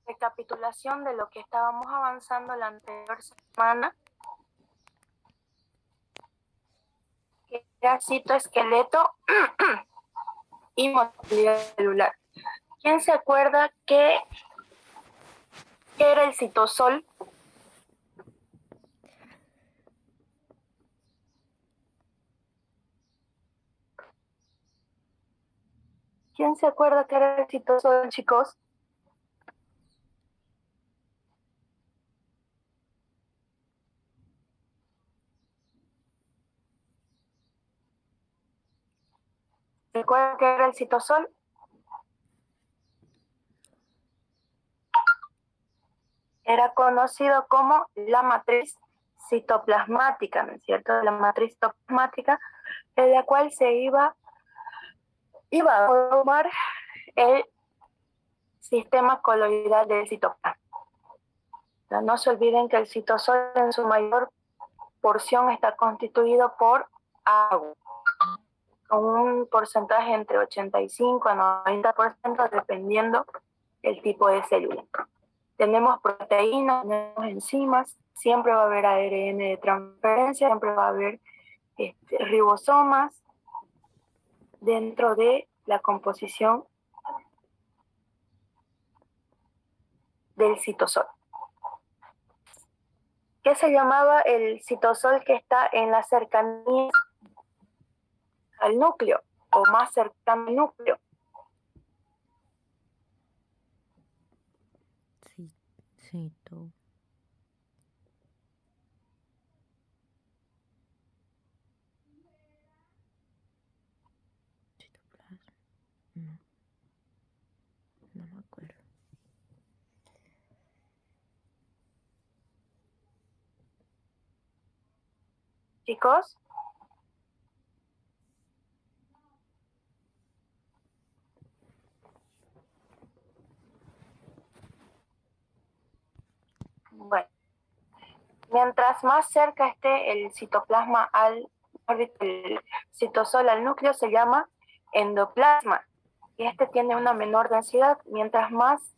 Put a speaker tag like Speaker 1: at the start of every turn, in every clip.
Speaker 1: recapitulación de lo que estábamos avanzando la anterior semana, que era citoesqueleto y motilidad celular. ¿Quién se acuerda qué era el citosol? ¿Quién se acuerda qué era el citosol, chicos? ¿Recuerdan qué era el citosol? Era conocido como la matriz citoplasmática, ¿no es cierto? La matriz citoplasmática, en la cual se iba a formar el sistema coloidal del citoplasma. No se olviden que el citosol en su mayor porción está constituido por agua, con un porcentaje entre 85 a 90% dependiendo del tipo de célula. Tenemos proteínas, tenemos enzimas, siempre va a haber ARN de transferencia, siempre va a haber ribosomas dentro de la composición del citosol. ¿Qué se llamaba el citosol que está en la cercanía al núcleo o más cercano al núcleo?
Speaker 2: Citoplasma. No me acuerdo.
Speaker 1: Chicos, bueno, mientras más cerca esté el citoplasma el citosol al núcleo se llama endoplasma y este tiene una menor densidad. Mientras más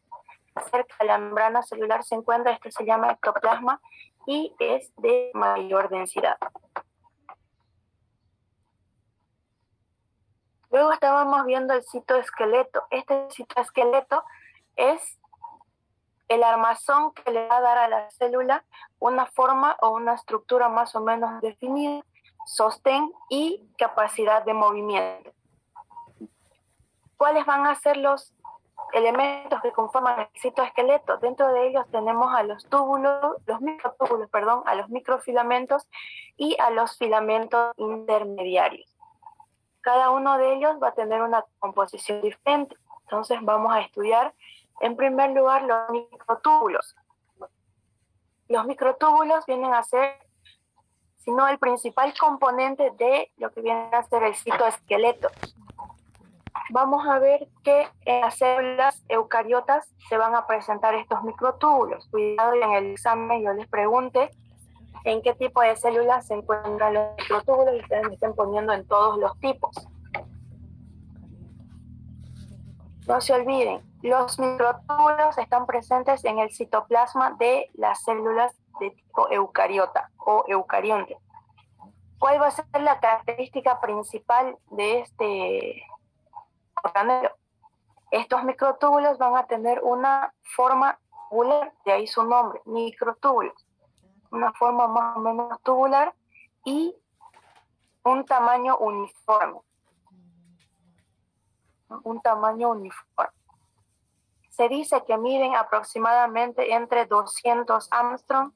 Speaker 1: cerca de la membrana celular se encuentra, este se llama ectoplasma y es de mayor densidad. Luego estábamos viendo el citoesqueleto. Este citoesqueleto es el armazón que le va a dar a la célula una forma o una estructura más o menos definida, sostén y capacidad de movimiento. ¿Cuáles van a ser los elementos que conforman el citoesqueleto? Dentro de ellos tenemos a los túbulos, los microtúbulos, perdón, a los microfilamentos y a los filamentos intermediarios. Cada uno de ellos va a tener una composición diferente. Entonces vamos a estudiar en primer lugar los microtúbulos. Los microtúbulos vienen a ser, si no el principal componente de lo que viene a ser el citoesqueleto. Vamos a ver que en las células eucariotas se van a presentar estos microtúbulos. Cuidado y en el examen yo les pregunte en qué tipo de células se encuentran los microtúbulos y ustedes me estén poniendo en todos los tipos. No se olviden, los microtúbulos están presentes en el citoplasma de las células de tipo eucariota o eucarionte. ¿Cuál va a ser la característica principal de este organelo? Estos microtúbulos van a tener una forma tubular, de ahí su nombre, microtúbulos. Una forma más o menos tubular y un tamaño uniforme. Un tamaño uniforme. Se dice que miden aproximadamente entre 200 Armstrong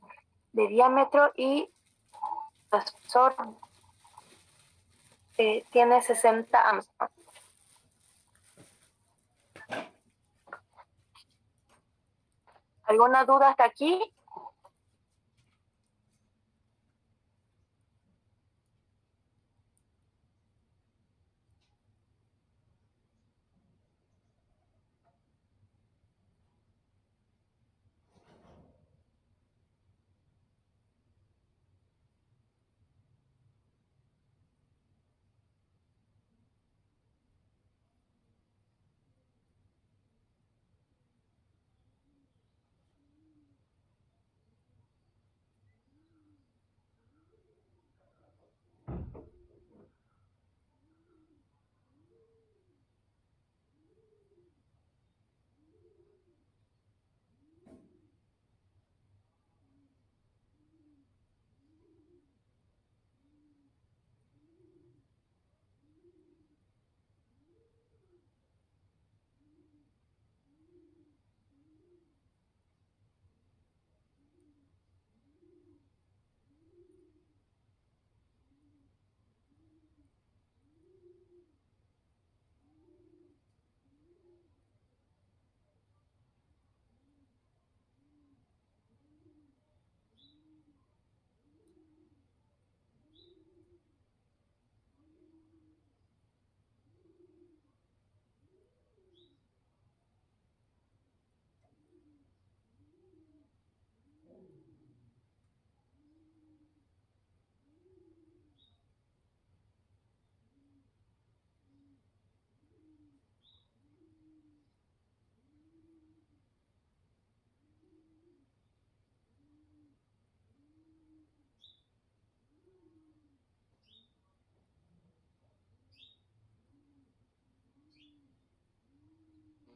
Speaker 1: de diámetro y el espesor tiene 60 Armstrong. ¿Alguna duda hasta aquí?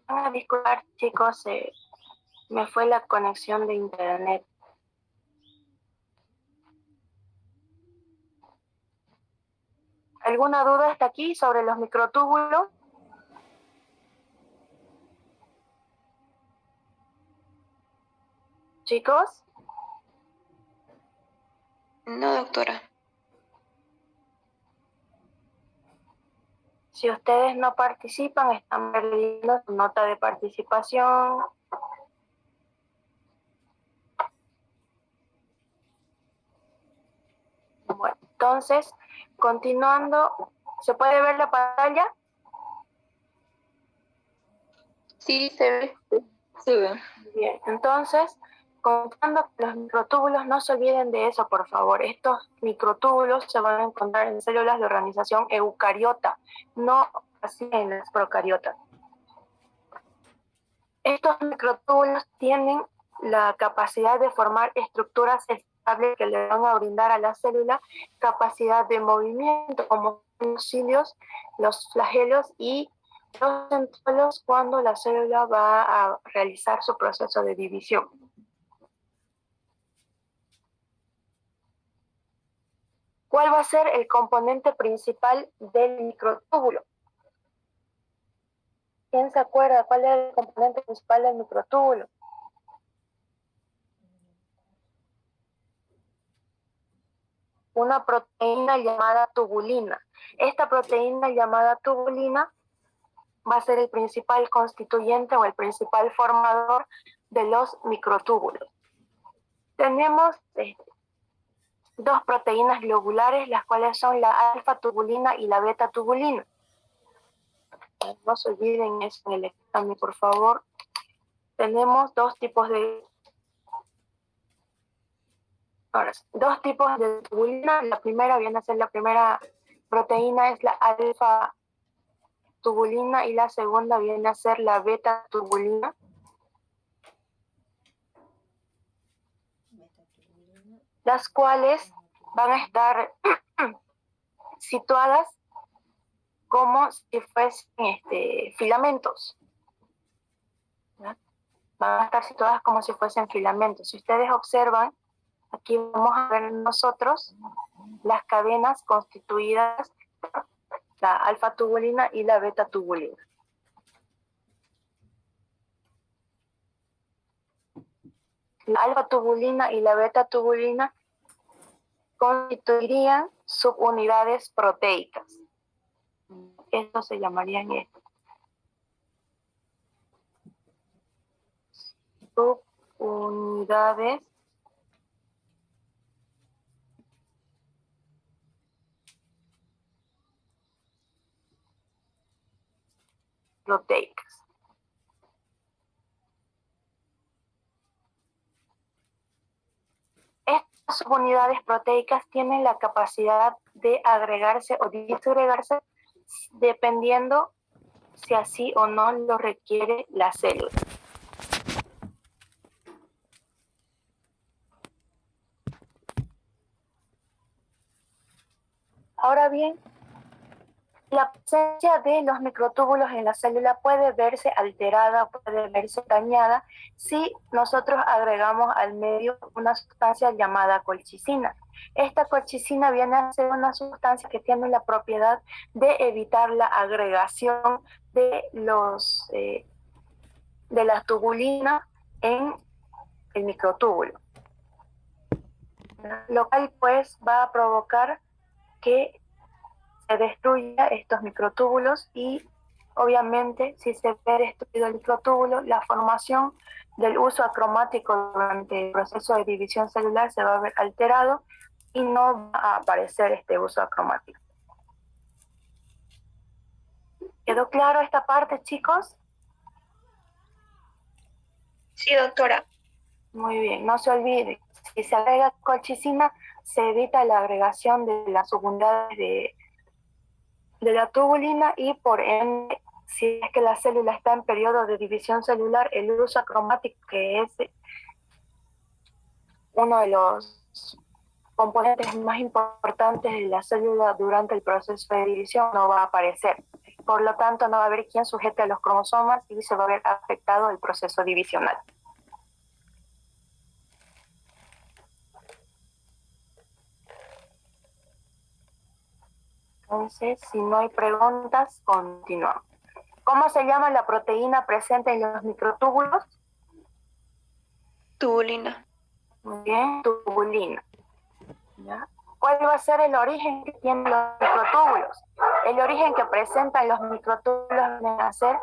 Speaker 1: van a disculpar, chicos, me fue la conexión de internet. ¿Alguna duda hasta aquí sobre los microtúbulos? Chicos.
Speaker 3: No, doctora.
Speaker 1: Si ustedes no participan, están perdiendo su nota de participación. Bueno, entonces, continuando, ¿se puede ver la pantalla?
Speaker 3: Sí, se ve. Se ve.
Speaker 1: Bien, entonces, contando con los microtúbulos, no se olviden de eso, por favor. Estos microtúbulos se van a encontrar en células de organización eucariota, no así en las procariotas. Estos microtúbulos tienen la capacidad de formar estructuras estables que le van a brindar a la célula capacidad de movimiento, como los cilios, los flagelos y los centriolos cuando la célula va a realizar su proceso de división. ¿Cuál va a ser el componente principal del microtúbulo? ¿Quién se acuerda cuál es el componente principal del microtúbulo? Una proteína llamada tubulina. Esta proteína llamada tubulina va a ser el principal constituyente o el principal formador de los microtúbulos. Tenemos dos proteínas globulares, las cuales son la alfa-tubulina y la beta-tubulina. No se olviden eso en el examen, por favor. Tenemos dos tipos de tubulina. La primera viene a ser la primera proteína, es la alfa-tubulina, y la segunda viene a ser la beta-tubulina. Las cuales van a estar situadas como si fuesen filamentos. ¿verdad? Van a estar situadas como si fuesen filamentos. Si ustedes observan, aquí vamos a ver nosotros las cadenas constituidas por la alfa-tubulina y la beta-tubulina. La alfa-tubulina y la beta-tubulina constituirían subunidades proteicas. Esto se llamarían subunidades proteicas. Estas subunidades proteicas tienen la capacidad de agregarse o disgregarse dependiendo si así o no lo requiere la célula. Ahora bien, la presencia de los microtúbulos en la célula puede verse alterada, puede verse dañada si nosotros agregamos al medio una sustancia llamada colchicina. Esta colchicina viene a ser una sustancia que tiene la propiedad de evitar la agregación de la tubulina en el microtúbulo, lo cual pues va a provocar que se destruya estos microtúbulos y obviamente si se ve destruido el microtúbulo, la formación del uso acromático durante el proceso de división celular se va a ver alterado y no va a aparecer este uso acromático. ¿Quedó claro esta parte, chicos?
Speaker 3: Sí, doctora.
Speaker 1: Muy bien, no se olviden, si se agrega colchicina, se evita la agregación de las subunidades de la tubulina y por ende, si es que la célula está en periodo de división celular, el uso acromático, que es uno de los componentes más importantes de la célula durante el proceso de división, no va a aparecer. por lo tanto no va a haber quien sujete a los cromosomas y se va a ver afectado el proceso divisional. Entonces, si no hay preguntas, continuamos. ¿Cómo se llama la proteína presente en los microtúbulos?
Speaker 3: Tubulina.
Speaker 1: Muy bien, tubulina. ¿Ya? ¿Cuál va a ser el origen que tienen los microtúbulos? El origen que presentan los microtúbulos van a ser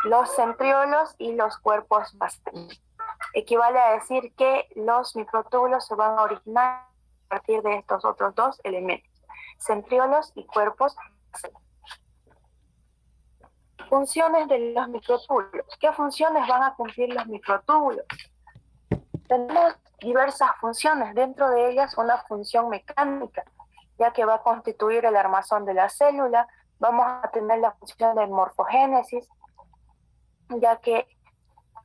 Speaker 1: los centriolos y los cuerpos basales. Equivale a decir que los microtúbulos se van a originar a partir de estos otros dos elementos, centriolos y cuerpos basales. Funciones de los microtúbulos. ¿Qué funciones van a cumplir los microtúbulos? Tenemos diversas funciones, dentro de ellas una función mecánica, ya que va a constituir el armazón de la célula. Vamos a tener la función de morfogénesis, ya que,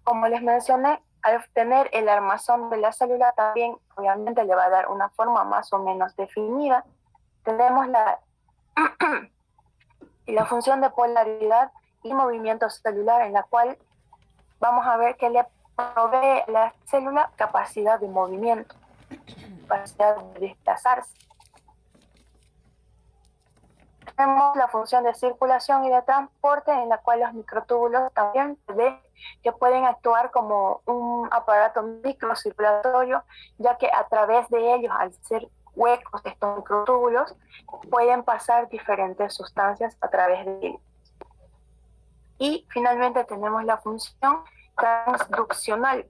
Speaker 1: como les mencioné, al tener el armazón de la célula también obviamente le va a dar una forma más o menos definida. Tenemos la función de polaridad y movimiento celular, en la cual vamos a ver que le provee a la célula capacidad de movimiento, capacidad de desplazarse. Tenemos la función de circulación y de transporte, en la cual los microtúbulos también se ve que pueden actuar como un aparato microcirculatorio, ya que a través de ellos, al ser huecos estos microtúbulos, pueden pasar diferentes sustancias a través de ellos. Y finalmente tenemos la función transduccional.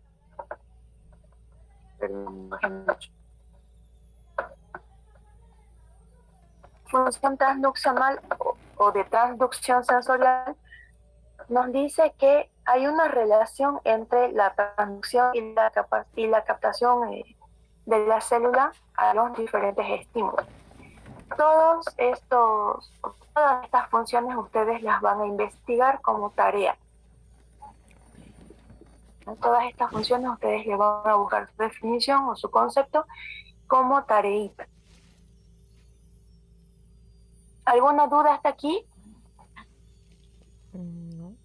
Speaker 1: Función transduccional o de transducción sensorial nos dice que hay una relación entre la transducción y la captación de la célula a los diferentes estímulos. Todas estas funciones ustedes las van a investigar como tarea. Todas estas funciones ustedes le van a buscar su definición o su concepto como tareita. ¿Alguna duda hasta aquí?
Speaker 2: No.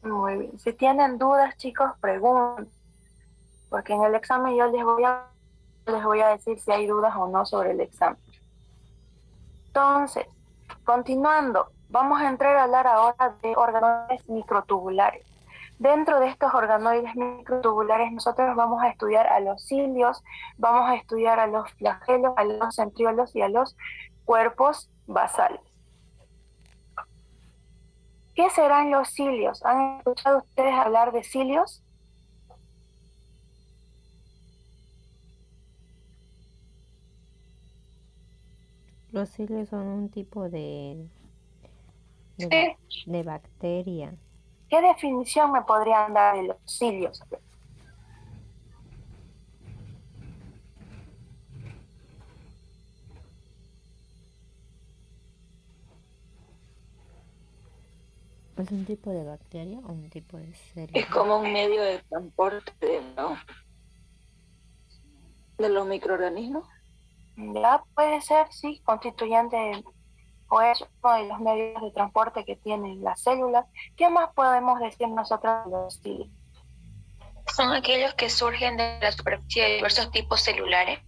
Speaker 1: Muy bien. Si tienen dudas, chicos, pregunten. Porque en el examen yo les voy a decir si hay dudas o no sobre el examen. Entonces, continuando, vamos a entrar a hablar ahora de organoides microtubulares. Dentro de estos organoides microtubulares nosotros vamos a estudiar a los cilios, vamos a estudiar a los flagelos, a los centriolos y a los cuerpos basales. ¿Qué serán los cilios? ¿Han escuchado ustedes hablar de cilios?
Speaker 2: Los cilios son un tipo de bacteria.
Speaker 1: ¿Qué definición me podrían dar de los cilios?
Speaker 2: ¿Es un tipo de bacteria o un tipo de célula?
Speaker 3: Es como un medio de transporte, ¿no?, de los microorganismos.
Speaker 1: Ya puede ser, sí, constituyente o es uno de los medios de transporte que tienen las células. ¿Qué más podemos decir nosotros de los cilios?
Speaker 4: Son aquellos que surgen de la superficie de diversos tipos celulares.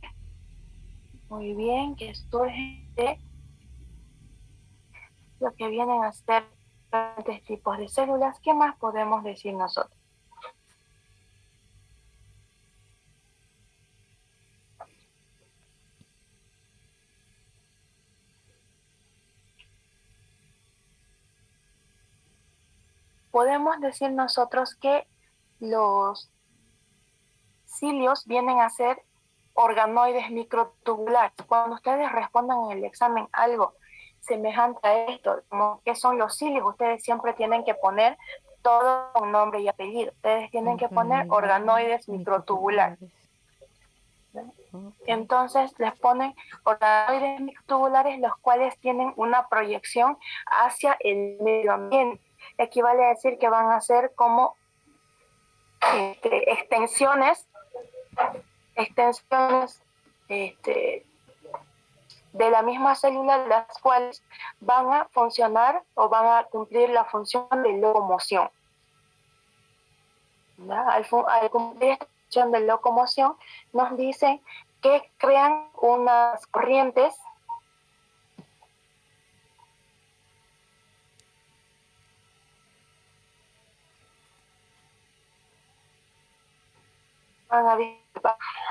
Speaker 1: Muy bien, que surgen de lo que vienen a ser diferentes tipos de células. ¿Qué más podemos decir nosotros? Podemos decir nosotros que los cilios vienen a ser organoides microtubulares. Cuando ustedes respondan en el examen algo semejante a esto, como qué son los cilios, ustedes siempre tienen que poner todo con nombre y apellido. Ustedes tienen que poner organoides microtubulares. Entonces les ponen organoides microtubulares, los cuales tienen una proyección hacia el medio ambiente. Equivale a decir que van a ser como extensiones extensiones de la misma célula, las cuales van a funcionar o van a cumplir la función de locomoción. Al cumplir esta función de locomoción, nos dicen que crean unas corrientes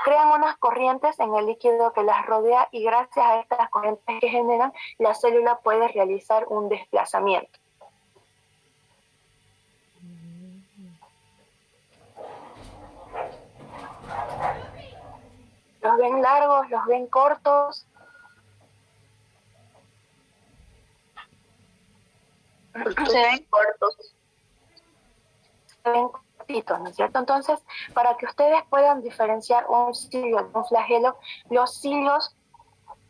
Speaker 1: crean unas corrientes en el líquido que las rodea y gracias a estas corrientes que generan, la célula puede realizar un desplazamiento. ¿Los ven largos? ¿Los ven cortos?
Speaker 3: Se ven cortos.
Speaker 1: Se ven cortitos, ¿no es cierto? Entonces, para que ustedes puedan diferenciar un cilio de un flagelo, los cilios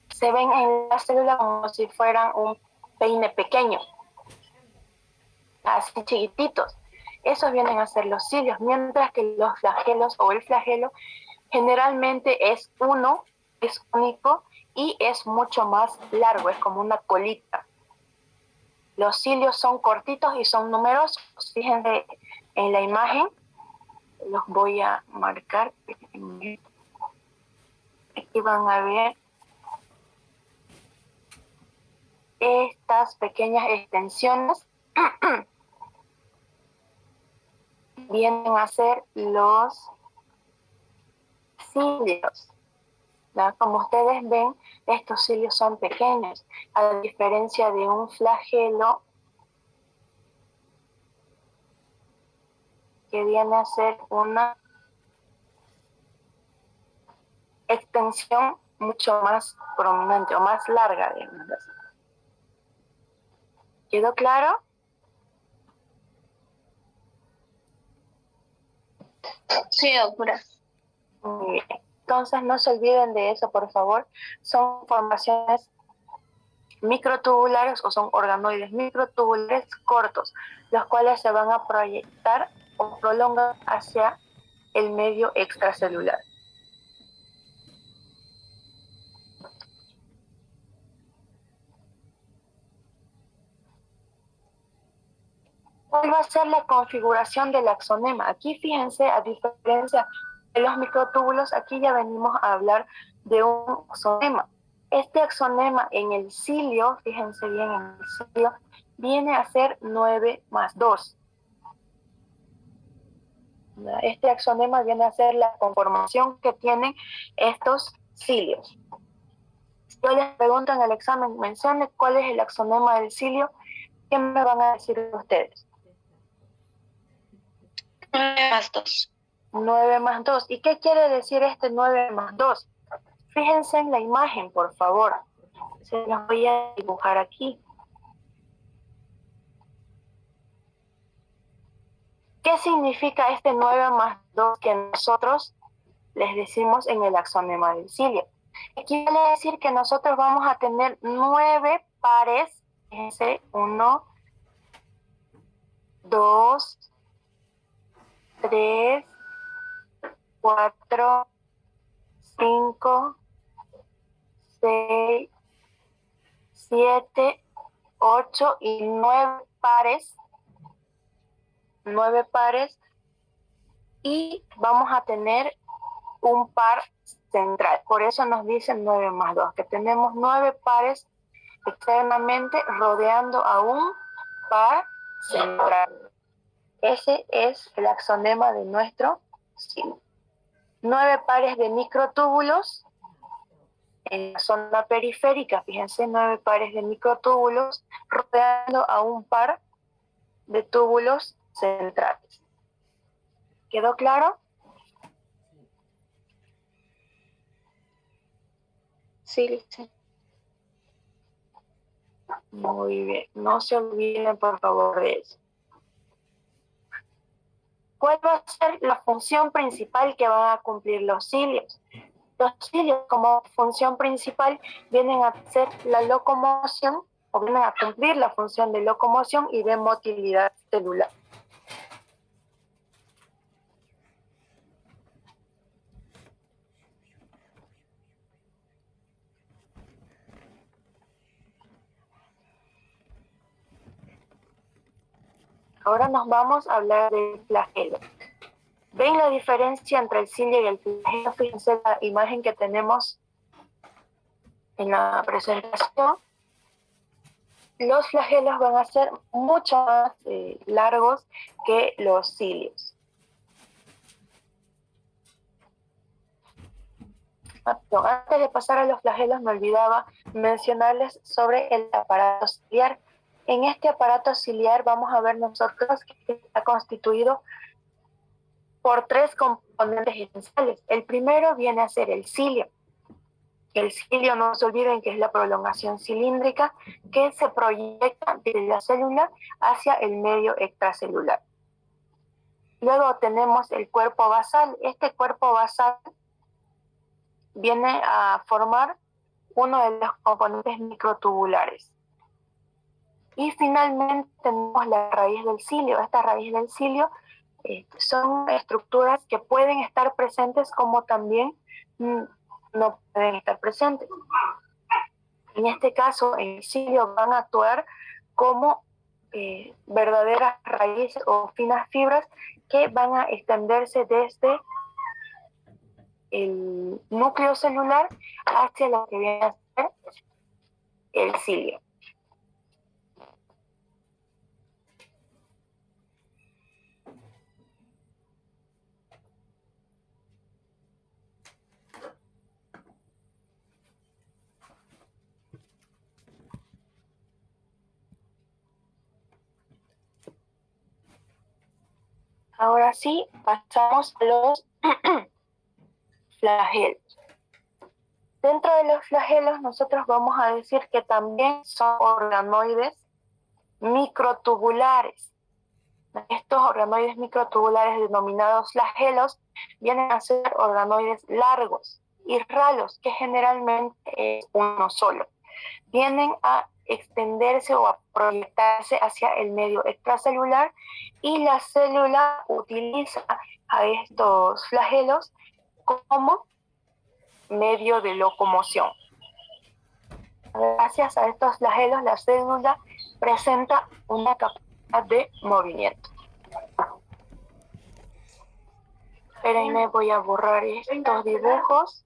Speaker 1: se ven en la célula como si fueran un peine pequeño, así chiquititos. Esos vienen a ser los cilios, mientras que los flagelos o el flagelo generalmente es único y es mucho más largo, es como una colita. Los cilios son cortitos y son numerosos. Fíjense en la imagen, los voy a marcar. Aquí van a ver estas pequeñas extensiones. Vienen a ser los cilios. ¿No? Como ustedes ven, estos cilios son pequeños, a diferencia de un flagelo que viene a ser una extensión mucho más prominente o más larga, digamos así. ¿Quedó claro?
Speaker 3: Sí, doctora.
Speaker 1: Muy bien. Entonces no se olviden de eso, por favor. Son formaciones microtubulares o son organoides microtubulares cortos, los cuales se van a proyectar o prolongar hacia el medio extracelular. ¿Cuál va a ser la configuración del axonema? Aquí fíjense, a diferencia de los microtúbulos, aquí ya venimos a hablar de un axonema. Este axonema en el cilio, fíjense bien en el cilio, viene a ser 9 más 2. Este axonema viene a ser la conformación que tienen estos cilios. Si yo les pregunto en el examen, mencione cuál es el axonema del cilio, ¿qué me van a decir ustedes?
Speaker 4: 9 más 2.
Speaker 1: 9 más 2. ¿Y qué quiere decir este 9 más 2? Fíjense en la imagen, por favor. Se los voy a dibujar aquí. ¿Qué significa este 9 más 2 que nosotros les decimos en el axonema del cilio? Aquí quiere decir que nosotros vamos a tener 9 pares. Fíjense, 1, 2, 3, 4, 5, 6, 7, 8 y 9 pares. 9 pares. Y vamos a tener un par central. Por eso nos dicen 9 más 2, que tenemos 9 pares externamente rodeando a un par central. Ese es el axonema de nuestro cilio. 9 pares de microtúbulos en la zona periférica, fíjense, 9 pares de microtúbulos rodeando a un par de túbulos centrales. ¿Quedó claro?
Speaker 3: Sí, sí.
Speaker 1: Muy bien, no se olviden por favor de eso. ¿Cuál va a ser la función principal que van a cumplir los cilios? Los cilios como función principal vienen a hacer la locomoción o vienen a cumplir la función de locomoción y de motilidad celular. Ahora nos vamos a hablar del flagelo. ¿Ven la diferencia entre el cilio y el flagelo? Fíjense la imagen que tenemos en la presentación. Los flagelos van a ser mucho más largos que los cilios. Antes de pasar a los flagelos, me olvidaba mencionarles sobre el aparato ciliar. En este aparato ciliar vamos a ver nosotros que está constituido por 3 componentes esenciales. El primero viene a ser el cilio. El cilio, no se olviden que es la prolongación cilíndrica que se proyecta desde la célula hacia el medio extracelular. Luego tenemos el cuerpo basal. Este cuerpo basal viene a formar uno de los componentes microtubulares. Y finalmente tenemos la raíz del cilio. Esta raíz del cilio son estructuras que pueden estar presentes como también no pueden estar presentes. En este caso, en el cilio van a actuar como verdaderas raíces o finas fibras que van a extenderse desde el núcleo celular hacia lo que viene a ser el cilio. Ahora sí, pasamos a los flagelos. Dentro de los flagelos nosotros vamos a decir que también son organoides microtubulares. Estos organoides microtubulares denominados flagelos vienen a ser organoides largos y ralos, que generalmente es uno solo. Vienen a extenderse o a proyectarse hacia el medio extracelular y la célula utiliza a estos flagelos como medio de locomoción. Gracias a estos flagelos la célula presenta una capacidad de movimiento. Espérenme, voy a borrar estos dibujos.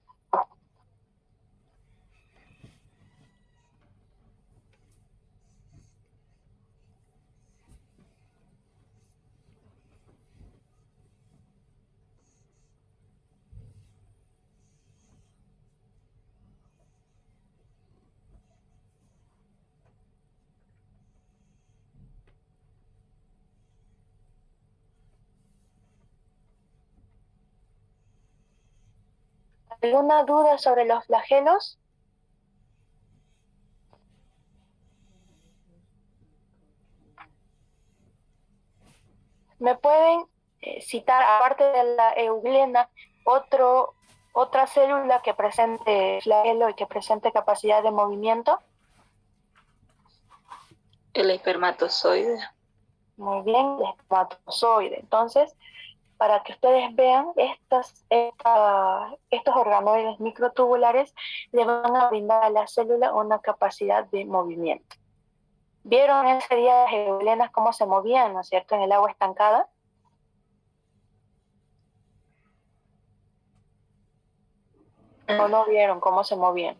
Speaker 1: ¿Alguna duda sobre los flagelos? ¿Me pueden citar, aparte de la euglena, otra célula que presente flagelo y que presente capacidad de movimiento?
Speaker 3: El espermatozoide.
Speaker 1: Muy bien, el espermatozoide. Entonces, para que ustedes vean, estos organoides microtubulares le van a brindar a la célula una capacidad de movimiento. ¿Vieron ese día las euglenas cómo se movían, ¿no es cierto?, en el agua estancada? ¿O no vieron cómo se movían?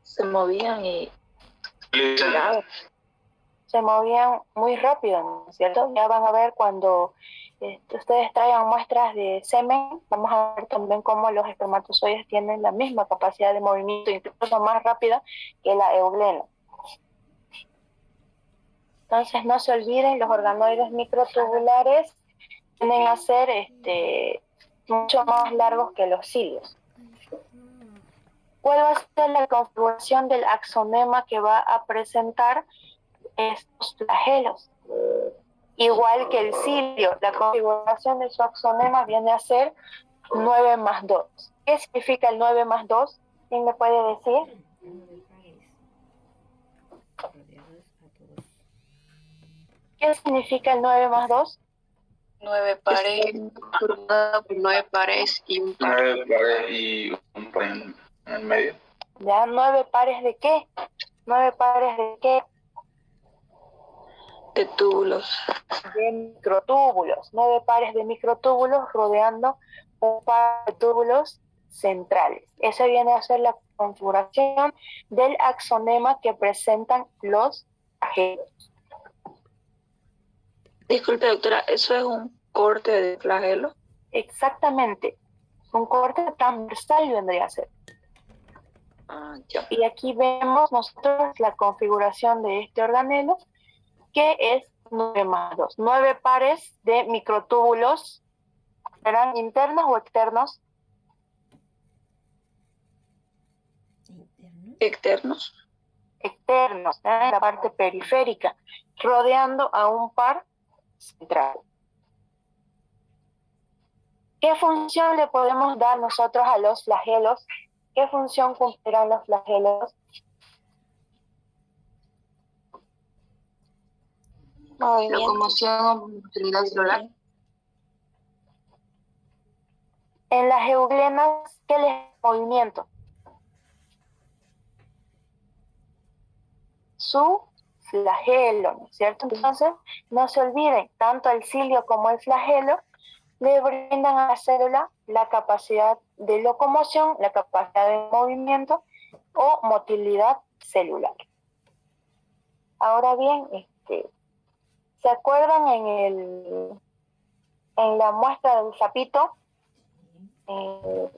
Speaker 3: Se movían y
Speaker 1: se movían muy rápido, ¿no es cierto? Ya van a ver cuando ustedes traigan muestras de semen, vamos a ver también cómo los espermatozoides tienen la misma capacidad de movimiento, incluso más rápida que la euglena. Entonces no se olviden, los organoides microtubulares tienden a ser mucho más largos que los cilios. ¿Cuál va a ser la configuración del axonema que va a presentar estos flagelos? Igual que el cilio, la configuración de su axonema viene a ser 9+2. ¿Qué significa el 9+2? ¿Quién me puede decir? ¿Qué significa el 9+2?
Speaker 4: 9 pares, formada por 9 pares y un par.
Speaker 5: 9 pares y un par en el medio.
Speaker 1: ¿Ya? ¿9 pares de qué? ¿9 pares de qué?
Speaker 3: De túbulos.
Speaker 1: De microtúbulos, 9 pares de microtúbulos rodeando un par de túbulos centrales. Esa viene a ser la configuración del axonema que presentan los flagelos.
Speaker 3: Disculpe, doctora, ¿eso es un corte de flagelo?
Speaker 1: Exactamente, un corte transversal vendría a ser.
Speaker 3: Ah, ya.
Speaker 1: Y aquí vemos nosotros la configuración de este organelo, que es 9 más 2. 9 pares de microtúbulos, ¿serán internos o externos?
Speaker 3: Externos.
Speaker 1: Externos, en la parte periférica, rodeando a un par central. ¿Qué función le podemos dar nosotros a los flagelos? ¿Qué función cumplirán los flagelos?
Speaker 3: Locomoción o motilidad celular.
Speaker 1: En las euglenas, ¿qué les da movimiento? Su flagelo, ¿no es cierto? Entonces, no se olviden, tanto el cilio como el flagelo le brindan a la célula la capacidad de locomoción, la capacidad de movimiento o motilidad celular. Ahora bien, ¿se acuerdan en la muestra del sapito? En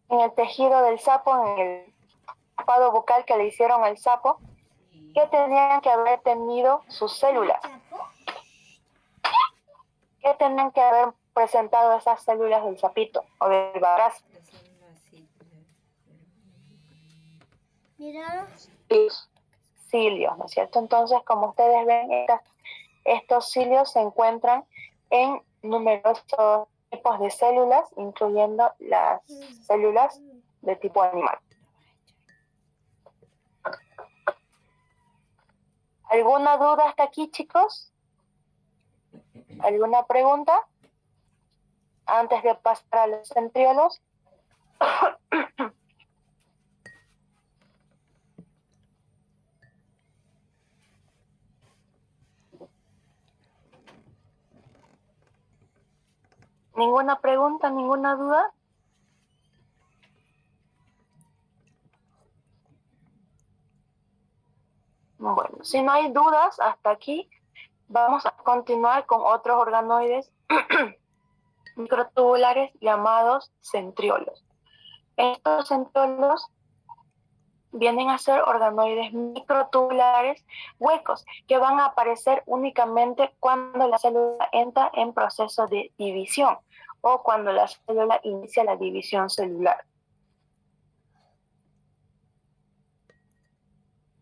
Speaker 1: el tejido del sapo, en el tapado bucal que le hicieron al sapo, que tenían que haber tenido sus células. ¿Qué tenían que haber presentado esas células del sapito o del barazo? Cilios, ¿no es cierto? Entonces, como ustedes ven, estos cilios se encuentran en numerosos tipos de células, incluyendo las células de tipo animal. ¿Alguna duda hasta aquí, chicos? ¿Alguna pregunta? Antes de pasar a los centriolos. ¿Ninguna pregunta, ninguna duda? Bueno, si no hay dudas hasta aquí, vamos a continuar con otros organoides microtubulares llamados centriolos. Estos centriolos vienen a ser organoides microtubulares huecos que van a aparecer únicamente cuando la célula entra en proceso de división o cuando la célula inicia la división celular.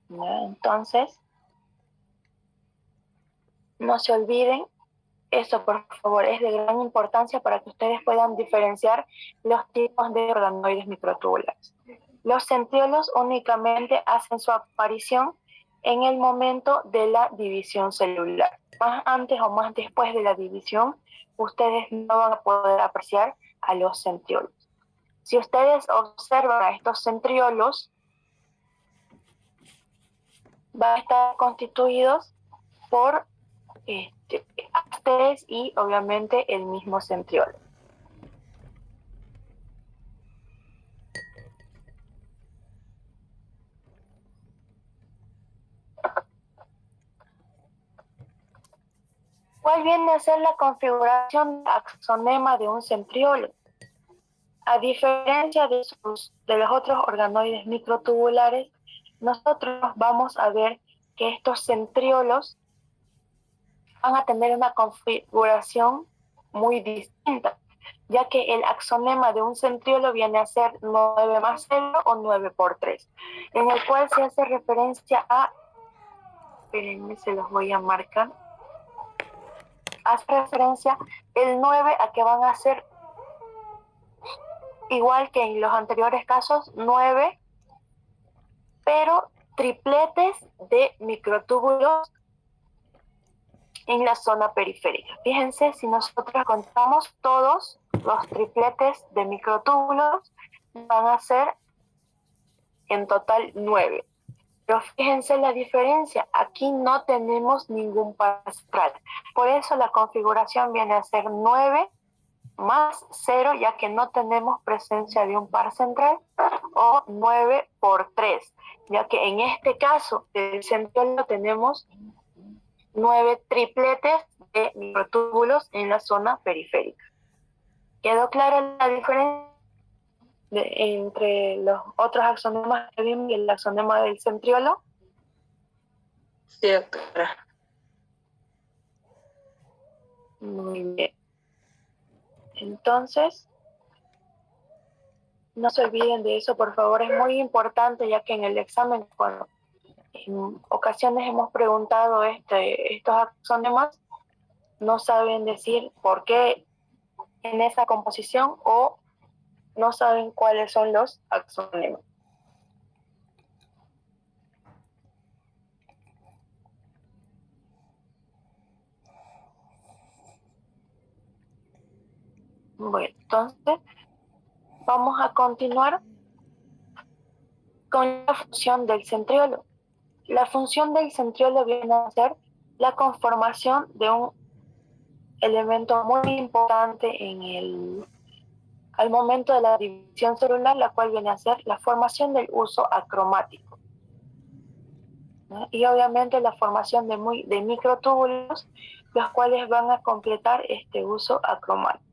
Speaker 1: Entonces, no se olviden, eso por favor es de gran importancia para que ustedes puedan diferenciar los tipos de organoides microtubulares. Los centriolos únicamente hacen su aparición en el momento de la división celular. Más antes o más después de la división, ustedes no van a poder apreciar a los centriolos. Si ustedes observan a estos centriolos, van a estar constituidos por astes y obviamente el mismo centriolo. ¿Cuál viene a ser la configuración de axonema de un centriolo? A diferencia de los otros organoides microtubulares, nosotros vamos a ver que estos centriolos van a tener una configuración muy distinta, ya que el axonema de un centriolo viene a ser 9 más 0 o 9 por 3, en el cual se hace referencia a, espérenme, se los voy a marcar, hace referencia el 9 a que van a ser, igual que en los anteriores casos, 9, pero tripletes de microtúbulos en la zona periférica. Fíjense, si nosotros contamos todos los tripletes de microtúbulos, van a ser en total 9. Pero fíjense la diferencia, aquí no tenemos ningún par central. Por eso la configuración viene a ser 9 más 0, ya que no tenemos presencia de un par central, o 9 por 3, ya que en este caso del centriolo tenemos 9 tripletes de microtúbulos en la zona periférica. ¿Quedó clara la diferencia entre los otros axonemas que vimos y el axonema del centriolo?
Speaker 3: Sí, doctora.
Speaker 1: Muy bien. Entonces, no se olviden de eso, por favor, es muy importante, ya que en el examen, bueno, en ocasiones hemos preguntado estos axonemas, no saben decir por qué en esa composición o no saben cuáles son los axonemas. Bueno, entonces vamos a continuar con la función del centriolo. La función del centriolo viene a ser la conformación de un elemento muy importante al momento de la división celular, la cual viene a ser la formación del uso acromático, ¿no? Y obviamente la formación de microtúbulos, los cuales van a completar este uso acromático.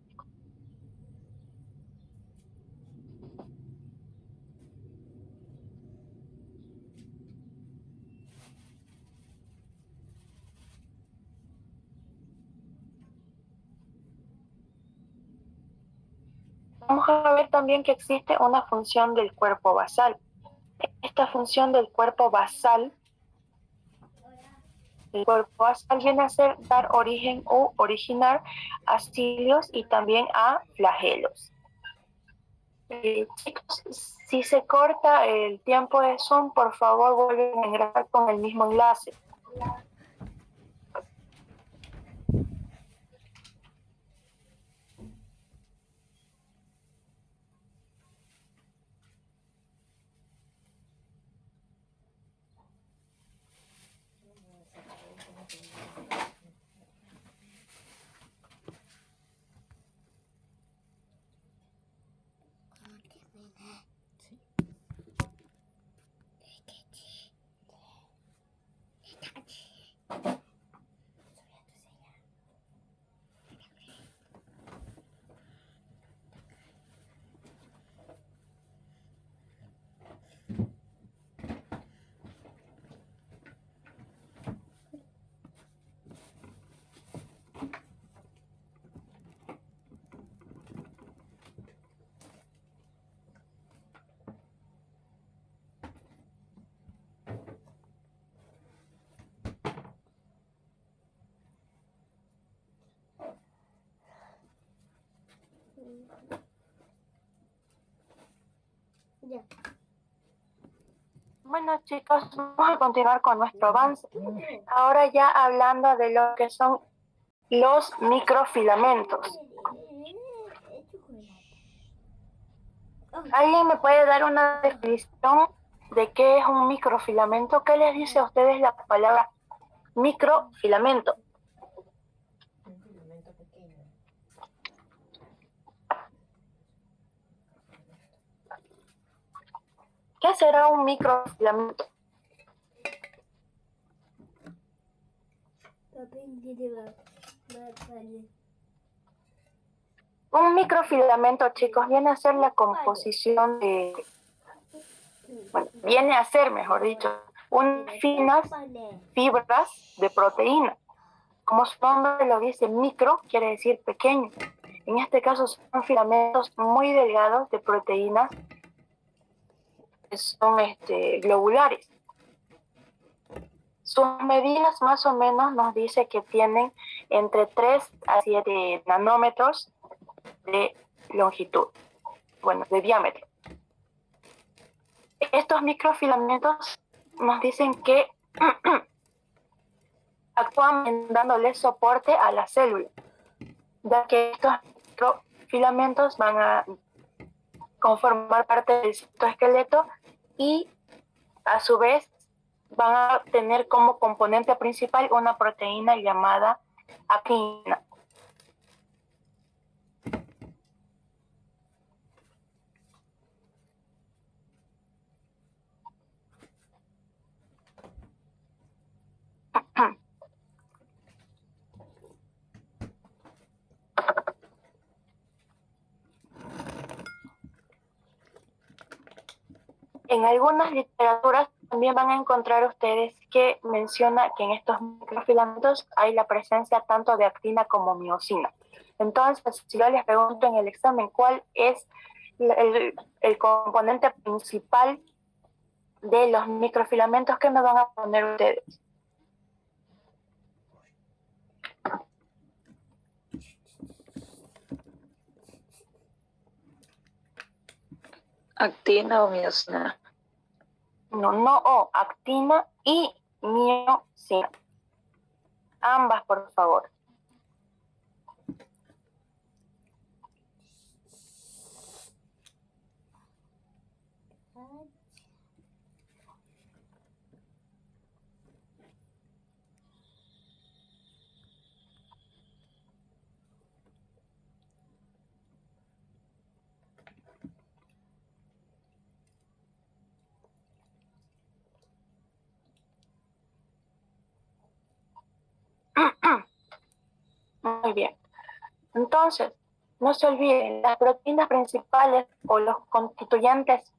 Speaker 1: Vamos a ver también que existe una función del cuerpo basal. Esta función del cuerpo basal, viene a ser dar origen o originar a cilios y también a flagelos. Chicos, si se corta el tiempo de Zoom, por favor vuelven a ingresar con el mismo enlace. Bueno, chicos, vamos a continuar con nuestro avance. Ahora ya hablando de lo que son los microfilamentos. ¿Alguien me puede dar una definición de qué es un microfilamento? ¿Qué les dice a ustedes la palabra microfilamento? ¿Qué será un microfilamento? Un microfilamento, chicos, viene a ser la composición viene a ser, mejor dicho, unas finas fibras de proteína. Como su nombre lo dice, micro quiere decir pequeño. En este caso son filamentos muy delgados de proteínas que son globulares. Sus medidas más o menos nos dice que tienen entre 3 a 7 nanómetros de longitud, de diámetro. Estos microfilamentos nos dicen que actúan dándole soporte a la célula, ya que estos microfilamentos van a conformar parte del citoesqueleto y a su vez van a tener como componente principal una proteína llamada actina. En algunas literaturas también van a encontrar ustedes que menciona que en estos microfilamentos hay la presencia tanto de actina como miosina. Entonces, si yo les pregunto en el examen cuál es el componente principal de los microfilamentos, ¿qué me van a poner ustedes?
Speaker 3: Actina o miosina.
Speaker 1: No, actina y miosina. Ambas, por favor. Muy bien. Entonces, no se olviden, las proteínas principales o los constituyentes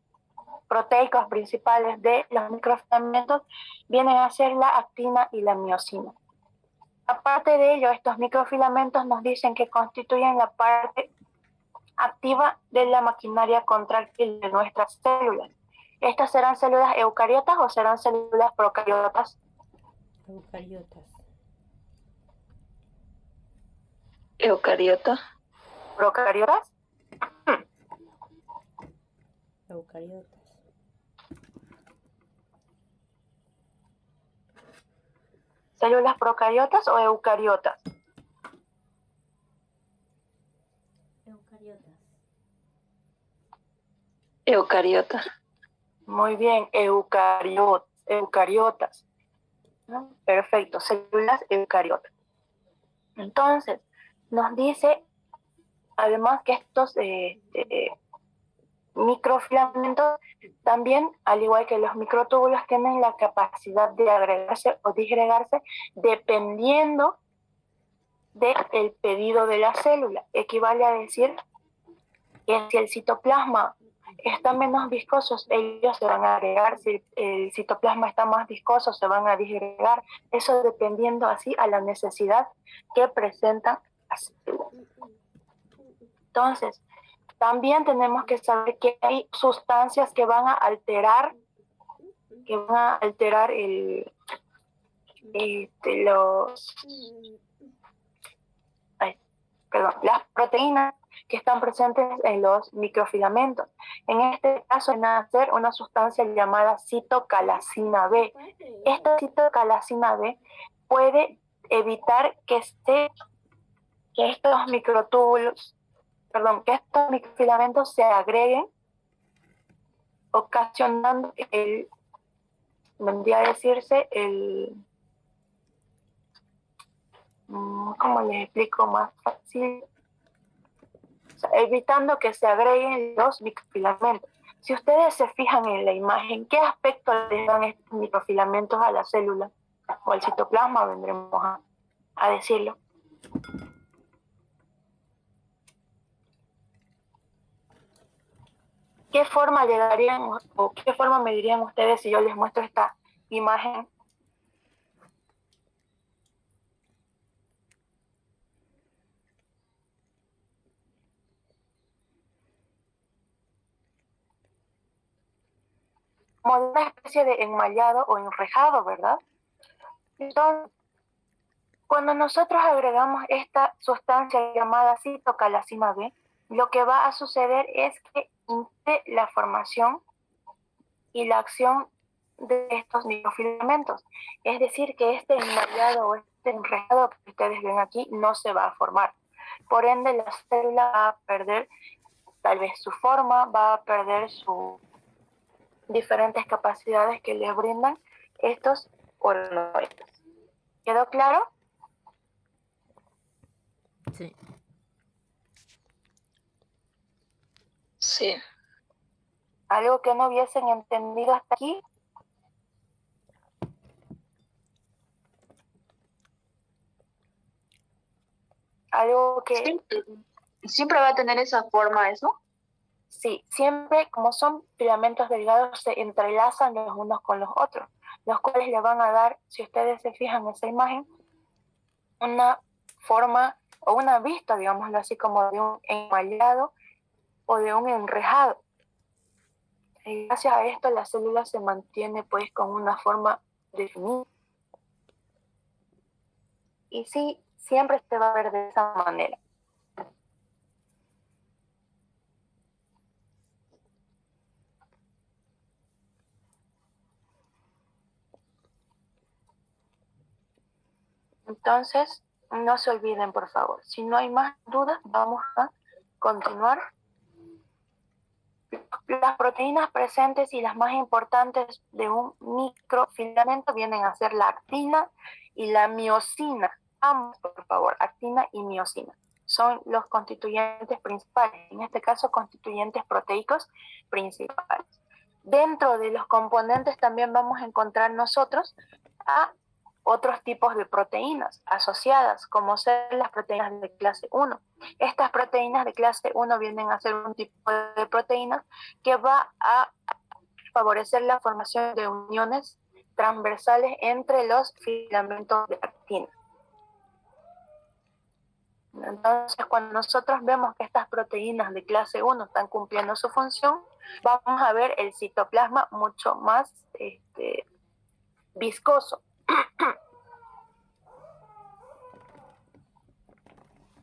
Speaker 1: proteicos principales de los microfilamentos vienen a ser la actina y la miosina. Aparte de ello, estos microfilamentos nos dicen que constituyen la parte activa de la maquinaria contráctil de nuestras células. ¿Estas serán células eucariotas o serán células procariotas?
Speaker 2: Eucariotas.
Speaker 3: Eucariota.
Speaker 1: ¿Procariotas?
Speaker 2: Eucariotas.
Speaker 1: ¿Células procariotas o eucariotas?
Speaker 2: Eucariotas.
Speaker 3: Eucariota.
Speaker 1: Muy bien, eucariotas. ¿No? Perfecto, células eucariotas. Entonces, nos dice además que estos microfilamentos también, al igual que los microtúbulos, tienen la capacidad de agregarse o disgregarse dependiendo del pedido de la célula. Equivale a decir que si el citoplasma está menos viscoso, ellos se van a agregar. Si el citoplasma está más viscoso, se van a disgregar. Eso dependiendo así a la necesidad que presentan las células. Entonces, también tenemos que saber que hay sustancias que van a alterar las proteínas que están presentes en los microfilamentos. En este caso, van a ser una sustancia llamada citocalacina B. Esta citocalacina B puede evitar que estos microfilamentos se agreguen, ocasionando vendría a decirse ¿cómo les explico más fácil? O sea, evitando que se agreguen los microfilamentos. Si ustedes se fijan en la imagen, ¿qué aspecto le dan estos microfilamentos a la célula o al citoplasma? Vendremos a decirlo. ¿Qué forma le darían o qué forma me dirían ustedes si yo les muestro esta imagen? Como una especie de enmallado o enrejado, ¿verdad? Entonces, cuando nosotros agregamos esta sustancia llamada citocalacina B, lo que va a suceder es que impide la formación y la acción de estos microfilamentos. Es decir, que este enmallado o este enrejado que ustedes ven aquí no se va a formar. Por ende, la célula va a perder tal vez su forma, va a perder sus diferentes capacidades que le brindan estos organoides. ¿Quedó claro?
Speaker 2: Sí.
Speaker 3: Sí.
Speaker 1: ¿Algo que no hubiesen entendido hasta aquí? Algo que...
Speaker 3: Siempre va a tener esa forma eso.
Speaker 1: Sí, siempre como son filamentos delgados se entrelazan los unos con los otros, los cuales le van a dar, si ustedes se fijan en esa imagen, una forma o una vista, digámoslo así, como de un enmallado o de un enrejado. Y gracias a esto la célula se mantiene pues con una forma definida. Y sí, siempre se va a ver de esa manera. Entonces, no se olviden, por favor. Si no hay más dudas, vamos a continuar. Las proteínas presentes y las más importantes de un microfilamento vienen a ser la actina y la miosina. Ambos, por favor, actina y miosina. Son los constituyentes principales, en este caso constituyentes proteicos principales. Dentro de los componentes también vamos a encontrar nosotros a otros tipos de proteínas asociadas, como ser las proteínas de clase 1. Estas proteínas de clase 1 vienen a ser un tipo de proteínas que va a favorecer la formación de uniones transversales entre los filamentos de actina. Entonces, cuando nosotros vemos que estas proteínas de clase 1 están cumpliendo su función, vamos a ver el citoplasma mucho más viscoso.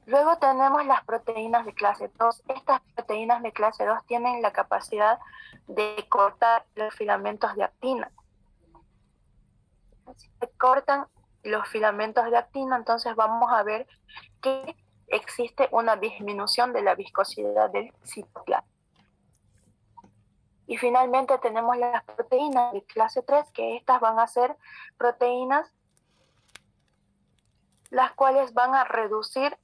Speaker 1: Luego tenemos las proteínas de clase 2. Estas proteínas de clase 2 tienen la capacidad de cortar los filamentos de actina. Si se cortan los filamentos de actina, entonces vamos a ver que existe una disminución de la viscosidad del citoplasma. Y finalmente tenemos las proteínas de clase 3, que estas van a ser proteínas las cuales van a reducir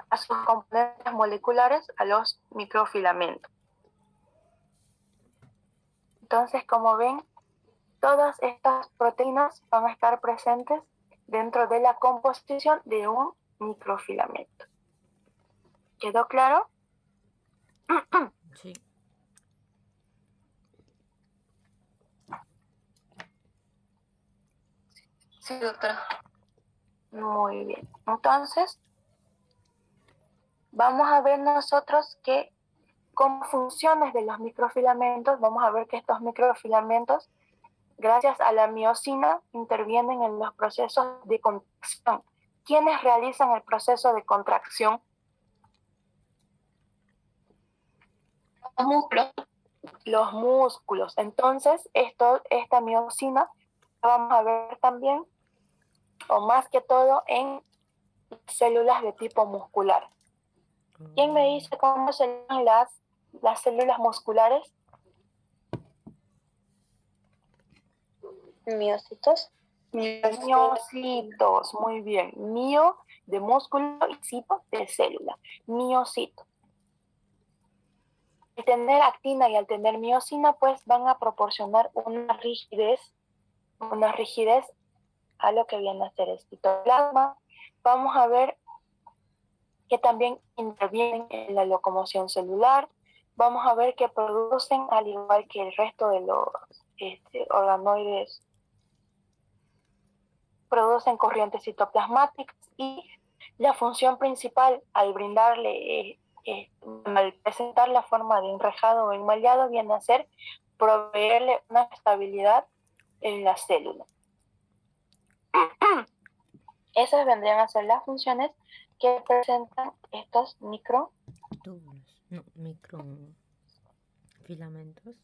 Speaker 1: a sus componentes moleculares a los microfilamentos. Entonces, como ven, todas estas proteínas van a estar presentes dentro de la composición de un microfilamento. ¿Quedó claro?
Speaker 2: Sí.
Speaker 4: Sí, doctora.
Speaker 1: Muy bien. Entonces, vamos a ver nosotros que como funciones de los microfilamentos, vamos a ver que estos microfilamentos, gracias a la miosina, intervienen en los procesos de contracción. ¿Quiénes realizan el proceso de contracción?
Speaker 3: Los músculos.
Speaker 1: Los músculos. Entonces, esta miosina la vamos a ver también, o más que todo, en células de tipo muscular. ¿Quién me dice cómo se llaman las células musculares?
Speaker 3: Miocitos.
Speaker 1: Miocitos, muy bien. Mio de músculo y cito de célula. Miocito. Al tener actina y al tener miosina, pues van a proporcionar una rigidez a lo que viene a ser el citoplasma. Vamos a ver que también intervienen en la locomoción celular. Vamos a ver que producen, al igual que el resto de los organoides, producen corrientes citoplasmáticas, y la función principal al brindarle, al presentar la forma de enrejado o enmallado, viene a ser proveerle una estabilidad en la célula. Esas vendrían a ser las funciones que presentan estos
Speaker 2: Túbulos, no, microfilamentos.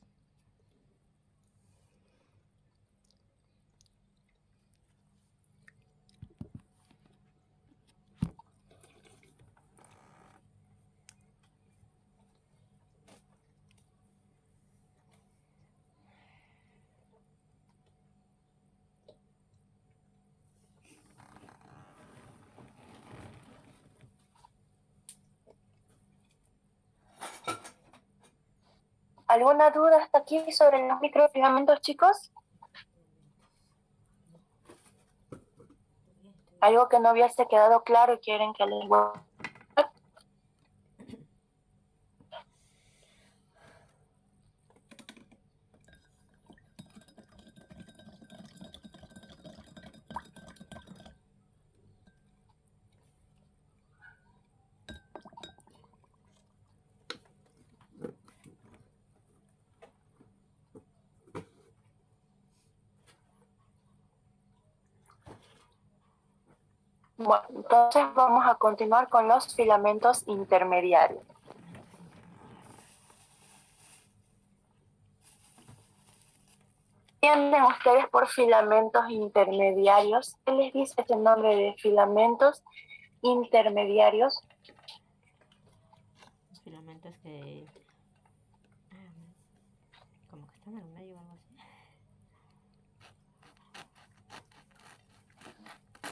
Speaker 1: ¿Alguna duda hasta aquí sobre los microfilamentos, chicos? ¿Algo que no hubiese quedado claro y quieren que les vuelva? Bueno, entonces vamos a continuar con los filamentos intermediarios. ¿Entienden ustedes por filamentos intermediarios? ¿Qué les dice este nombre de filamentos intermediarios?
Speaker 2: Filamentos que... como que están en el medio o algo así.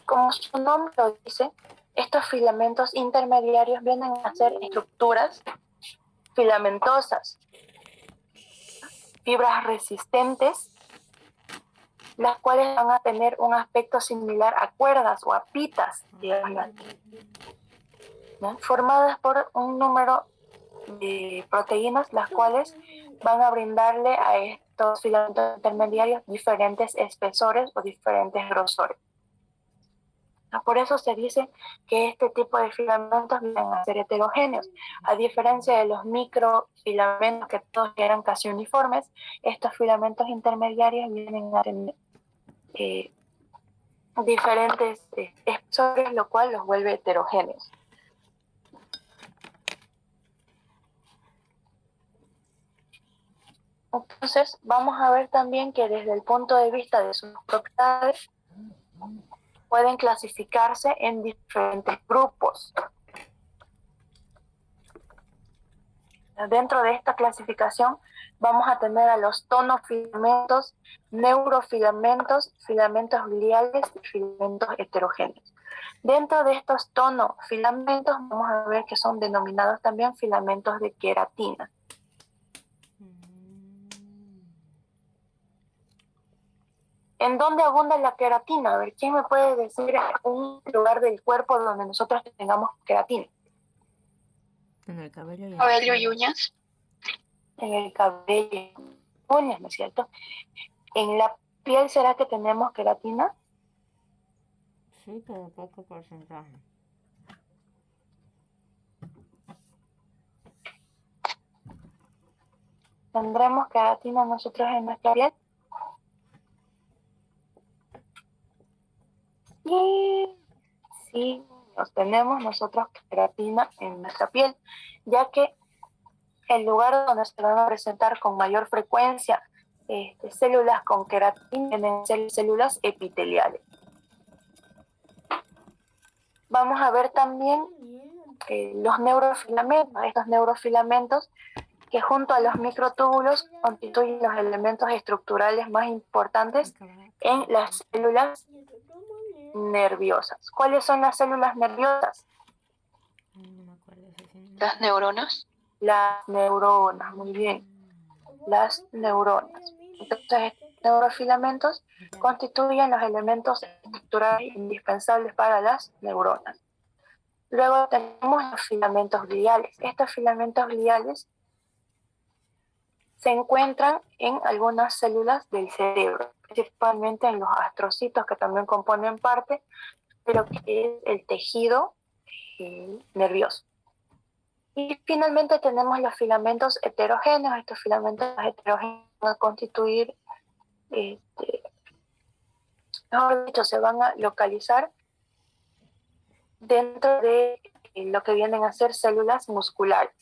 Speaker 1: Como su nombre lo dice, estos filamentos intermediarios vienen a ser estructuras filamentosas, fibras resistentes, las cuales van a tener un aspecto similar a cuerdas o a pitas, digamos, ¿no? Formadas por un número de proteínas, las cuales van a brindarle a estos filamentos intermediarios diferentes espesores o diferentes grosores. Por eso se dice que este tipo de filamentos vienen a ser heterogéneos. A diferencia de los microfilamentos que todos eran casi uniformes, estos filamentos intermediarios vienen a tener diferentes espesores, lo cual los vuelve heterogéneos. Entonces, vamos a ver también que desde el punto de vista de sus propiedades, pueden clasificarse en diferentes grupos. Dentro de esta clasificación vamos a tener a los tonofilamentos, neurofilamentos, filamentos gliales y filamentos heterogéneos. Dentro de estos tonofilamentos vamos a ver que son denominados también filamentos de queratina. ¿En dónde abunda la queratina? A ver, ¿quién me puede decir un lugar del cuerpo donde nosotros tengamos queratina?
Speaker 2: En el cabello y
Speaker 3: Cabello y uñas.
Speaker 1: En el cabello, uñas, ¿no es cierto? ¿En la piel será que tenemos queratina?
Speaker 2: sí, pero poco porcentaje.
Speaker 1: ¿Tendremos queratina nosotros en nuestra piel? Sí, tenemos nosotros queratina en nuestra piel, ya que el lugar donde se van a presentar con mayor frecuencia células con queratina tienen células epiteliales. Vamos a ver también los neurofilamentos, estos neurofilamentos que junto a los microtúbulos constituyen los elementos estructurales más importantes en las células nerviosas. ¿Cuáles son las células nerviosas?
Speaker 2: No me acuerdo si
Speaker 3: Las neuronas.
Speaker 1: Las neuronas, muy bien. Las neuronas. Entonces, estos neurofilamentos constituyen los elementos estructurales indispensables para las neuronas. Luego tenemos los filamentos gliales. Estos filamentos gliales se encuentran en algunas células del cerebro, principalmente en los astrocitos que también componen parte de lo que es el tejido nervioso. Y finalmente tenemos los filamentos heterogéneos. Estos filamentos heterogéneos van a constituir, mejor dicho, se van a localizar dentro de lo que vienen a ser células musculares.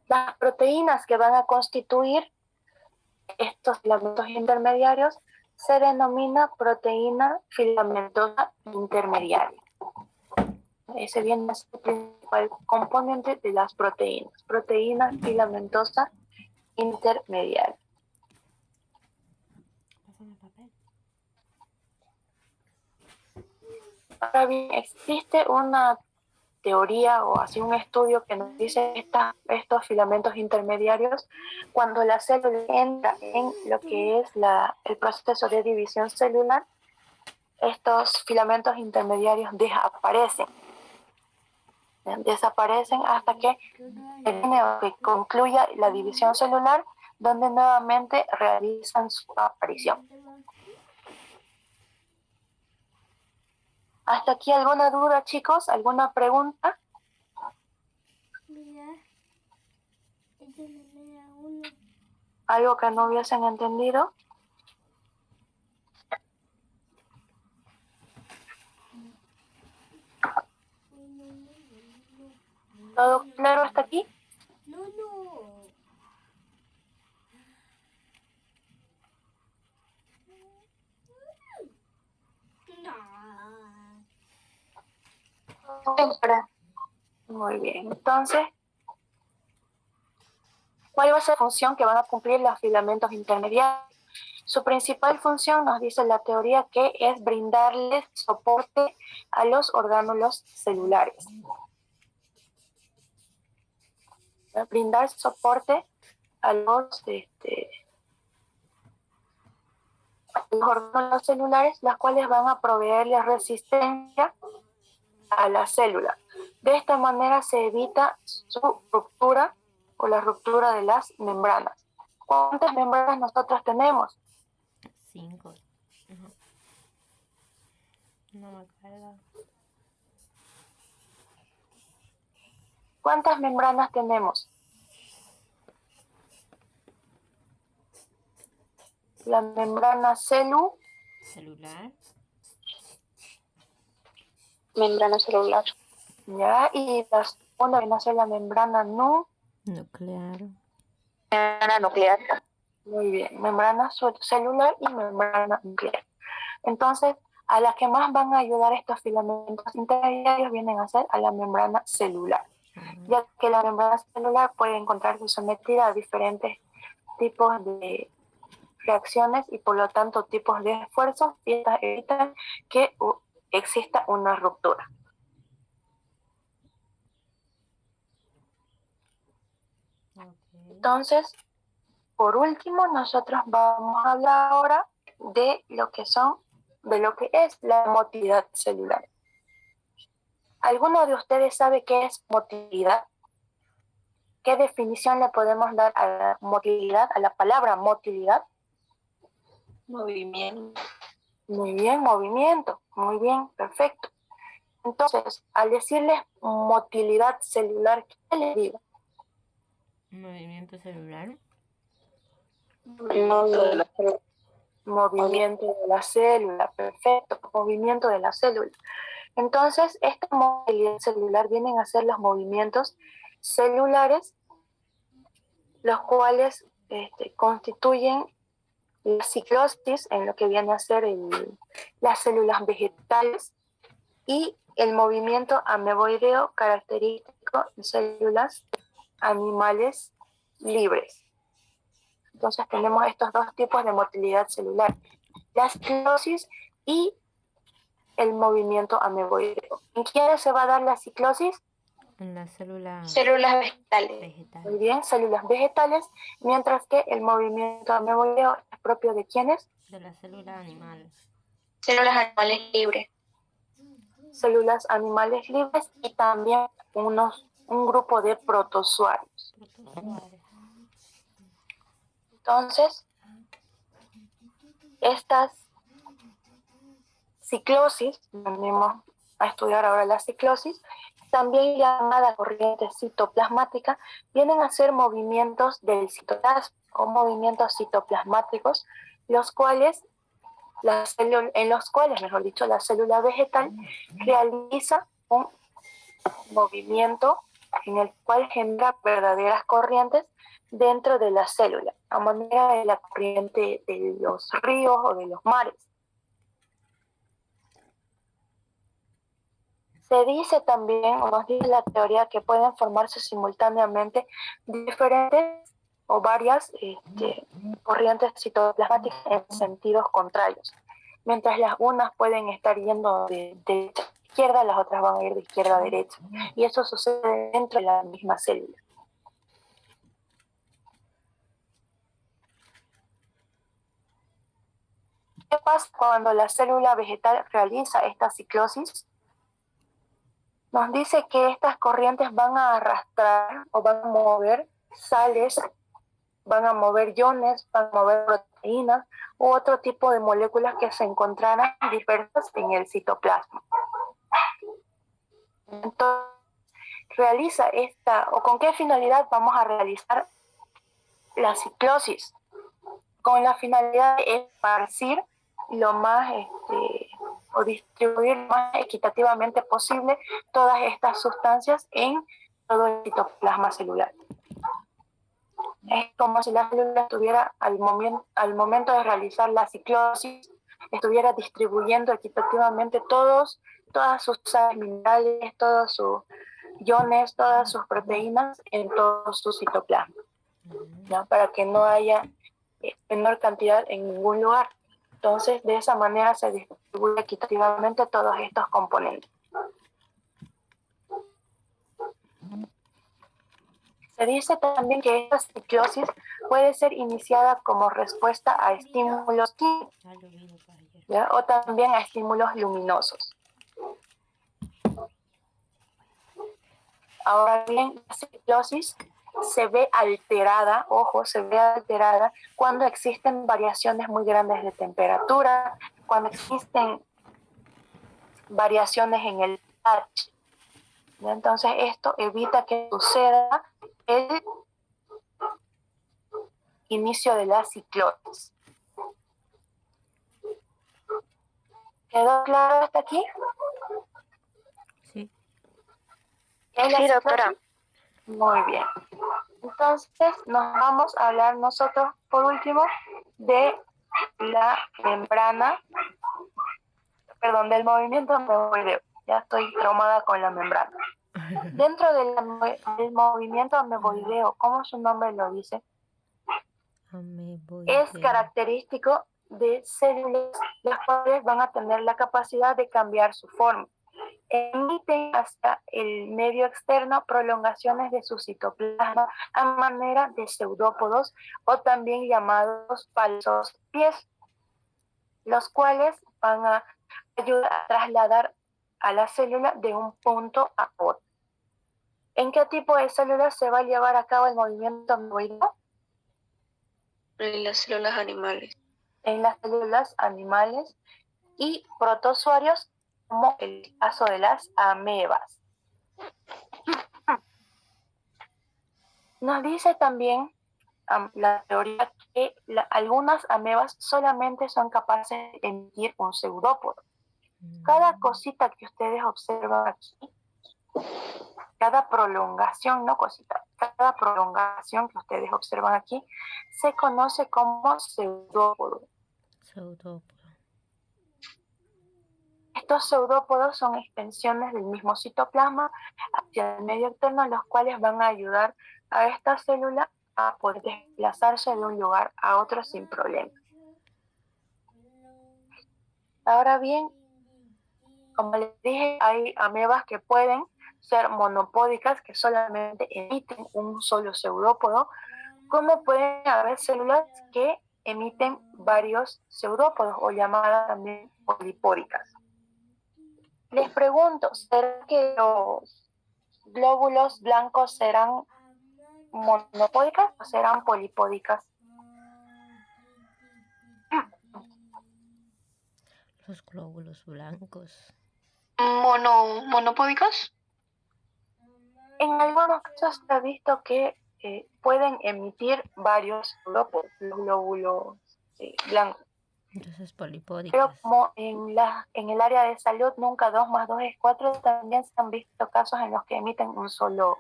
Speaker 1: Las proteínas que van a constituir estos filamentos intermediarios se denomina proteína filamentosa intermediaria. Ese viene a ser el principal componente de las proteínas, proteína filamentosa intermediaria.
Speaker 2: Pásame papel.
Speaker 1: Ahora bien, existe una teoría o así un estudio que nos dice estos filamentos intermediarios, cuando la célula entra en lo que es el proceso de división celular, estos filamentos intermediarios desaparecen hasta que termine o que concluya la división celular, donde nuevamente realizan su aparición. ¿Hasta aquí alguna duda, chicos? ¿Alguna pregunta? ¿Algo que no hubiesen entendido? ¿Todo claro hasta aquí? Muy bien, entonces, ¿cuál va a ser la función que van a cumplir los filamentos intermediarios? Su principal función, nos dice la teoría, que es brindarles soporte a los orgánulos celulares. Brindar soporte a los orgánulos celulares, las cuales van a proveerle resistencia a la célula. De esta manera se evita su ruptura o la ruptura de las membranas. ¿Cuántas membranas nosotros tenemos?
Speaker 2: 5. No me acuerdo.
Speaker 1: ¿Cuántas membranas tenemos? La membrana
Speaker 2: Celular.
Speaker 3: Membrana celular.
Speaker 1: ¿ya? Y la segunda viene a ser la membrana
Speaker 2: Nuclear.
Speaker 3: Membrana nuclear.
Speaker 1: Muy bien, membrana celular y membrana nuclear. Entonces, a las que más van a ayudar estos filamentos intermediarios vienen a ser a la membrana celular, ya que la membrana celular puede encontrarse sometida a diferentes tipos de reacciones y por lo tanto tipos de esfuerzos, y estas evitan que exista una ruptura. Entonces, por último, nosotros vamos a hablar ahora de lo que es la motilidad celular. ¿Alguno de ustedes sabe qué es motilidad? ¿Qué definición le podemos dar a la motilidad, a la palabra motilidad?
Speaker 3: Movimiento.
Speaker 1: Muy bien, movimiento. Muy bien, perfecto. Entonces, al decirles motilidad celular, ¿qué les digo?
Speaker 2: Movimiento celular.
Speaker 1: Movimiento de la célula, perfecto, movimiento de la célula. Entonces, esta movilidad celular vienen a ser los movimientos celulares, los cuales constituyen la ciclosis en lo que viene a ser las células vegetales y el movimiento ameboideo característico de células animales libres. Entonces tenemos estos dos tipos de motilidad celular, la ciclosis y el movimiento ameboideo. ¿En quiénes se va a dar la ciclosis?
Speaker 2: En las células
Speaker 3: vegetales.
Speaker 1: Muy bien, células vegetales, mientras que el movimiento ameboideo es propio de ¿quiénes?
Speaker 2: de las células animales.
Speaker 3: Células animales libres.
Speaker 1: Células animales libres y también un grupo de protozoarios. Entonces, estas ciclosis, venimos a estudiar ahora la ciclosis, también llamada corriente citoplasmática, vienen a ser movimientos del citoplasma o movimientos citoplasmáticos, en los cuales la célula vegetal realiza un movimiento en el cual genera verdaderas corrientes dentro de la célula, a manera de la corriente de los ríos o de los mares. Se dice también, o nos dice la teoría, que pueden formarse simultáneamente diferentes o varias corrientes citoplasmáticas en sentidos contrarios. Mientras las unas pueden estar yendo de derecha a izquierda, las otras van a ir de izquierda a derecha. Y eso sucede dentro de la misma célula. ¿Qué pasa cuando la célula vegetal realiza esta ciclosis? Nos dice que estas corrientes van a arrastrar o van a mover sales, van a mover iones, van a mover proteínas u otro tipo de moléculas que se encontrarán dispersas en el citoplasma. Entonces, realiza esta, o con qué finalidad vamos a realizar la ciclosis, con la finalidad de esparcir lo más o distribuir lo más equitativamente posible todas estas sustancias en todo el citoplasma celular. Es como si la célula estuviera al momento de realizar la ciclosis, estuviera distribuyendo equitativamente todas sus sales minerales, todos sus iones, todas sus proteínas en todo su citoplasma, ¿no? Para que no haya menor cantidad en ningún lugar. Entonces, de esa manera se distribuye equitativamente todos estos componentes. Se dice también que esta ciclosis puede ser iniciada como respuesta a estímulos químicos, ¿ya? O también a estímulos luminosos. Ahora bien, la ciclosis se ve alterada, ojo, se ve alterada cuando existen variaciones muy grandes de temperatura, cuando existen variaciones en el pH. Entonces esto evita que suceda el inicio de la ciclosis. ¿Quedó claro hasta aquí?
Speaker 2: Sí.
Speaker 1: Sí, doctora. Muy bien. Entonces nos vamos a hablar nosotros por último de la membrana, perdón, del movimiento ameboideo. Ya estoy traumada con la membrana. Dentro del movimiento ameboideo, como su nombre lo dice, es característico de células las cuales van a tener la capacidad de cambiar su forma. Emiten hacia el medio externo prolongaciones de su citoplasma a manera de pseudópodos o también llamados falsos pies, los cuales van a ayudar a trasladar a la célula de un punto a otro. ¿En qué tipo de células se va a llevar a cabo el movimiento ameboideo?
Speaker 3: En las células animales.
Speaker 1: En las células animales y protozoarios, como el caso de las amebas. Nos dice también la teoría que algunas amebas solamente son capaces de emitir un pseudópodo. Cada cosita que ustedes observan aquí, cada prolongación, no cosita, cada prolongación que ustedes observan aquí se conoce como pseudópodo. Estos pseudópodos son extensiones del mismo citoplasma hacia el medio externo, los cuales van a ayudar a esta célula a poder desplazarse de un lugar a otro sin problema. Ahora bien, como les dije, hay amebas que pueden ser monopódicas, que solamente emiten un solo pseudópodo, como pueden haber células que emiten varios pseudópodos o llamadas también polipódicas. Les pregunto, ¿será que los glóbulos blancos serán monopódicas o serán polipódicas?
Speaker 2: Los glóbulos blancos.
Speaker 3: ¿Monopódicos?
Speaker 1: En algunos casos se ha visto que pueden emitir varios glóbulos blancos.
Speaker 2: Entonces polipódicas.
Speaker 1: Pero como en el área de salud nunca 2 más 2 es 4, también se han visto casos en los que emiten un solo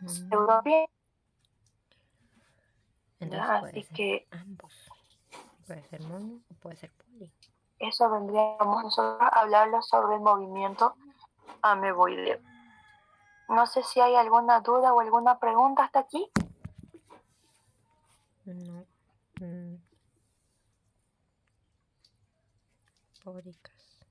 Speaker 1: pseudopie. Así que
Speaker 2: ambos. Puede ser mono o puede ser poli.
Speaker 1: Eso vendríamos nosotros a hablarlo sobre el movimiento ameboideo. No sé si hay alguna duda o alguna pregunta hasta aquí.
Speaker 2: No. Pódicas.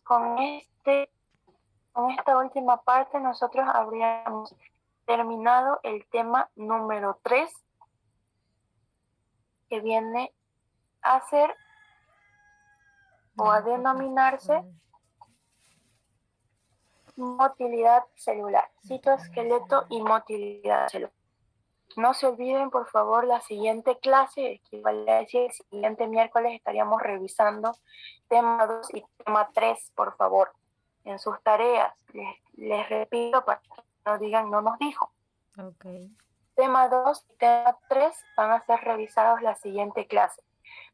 Speaker 1: con esta última parte nosotros habríamos terminado el tema número 3, que viene a ser o a denominarse motilidad celular, citoesqueleto y motilidad celular. No se olviden, por favor, la siguiente clase, que vale a decir, el siguiente miércoles estaríamos revisando tema 2 y tema 3, por favor, en sus tareas. Les repito para que no digan no nos dijo.
Speaker 2: Ok.
Speaker 1: Tema 2 y tema 3 van a ser revisados la siguiente clase.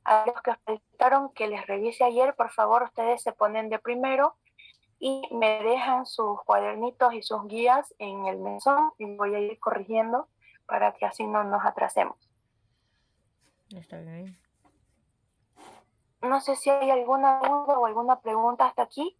Speaker 1: A los que faltaron que les revise ayer, por favor, ustedes se ponen de primero y me dejan sus cuadernitos y sus guías en el mesón y voy a ir corrigiendo para que así no nos atrasemos.
Speaker 2: Está bien.
Speaker 1: No sé si hay alguna duda o alguna pregunta hasta aquí.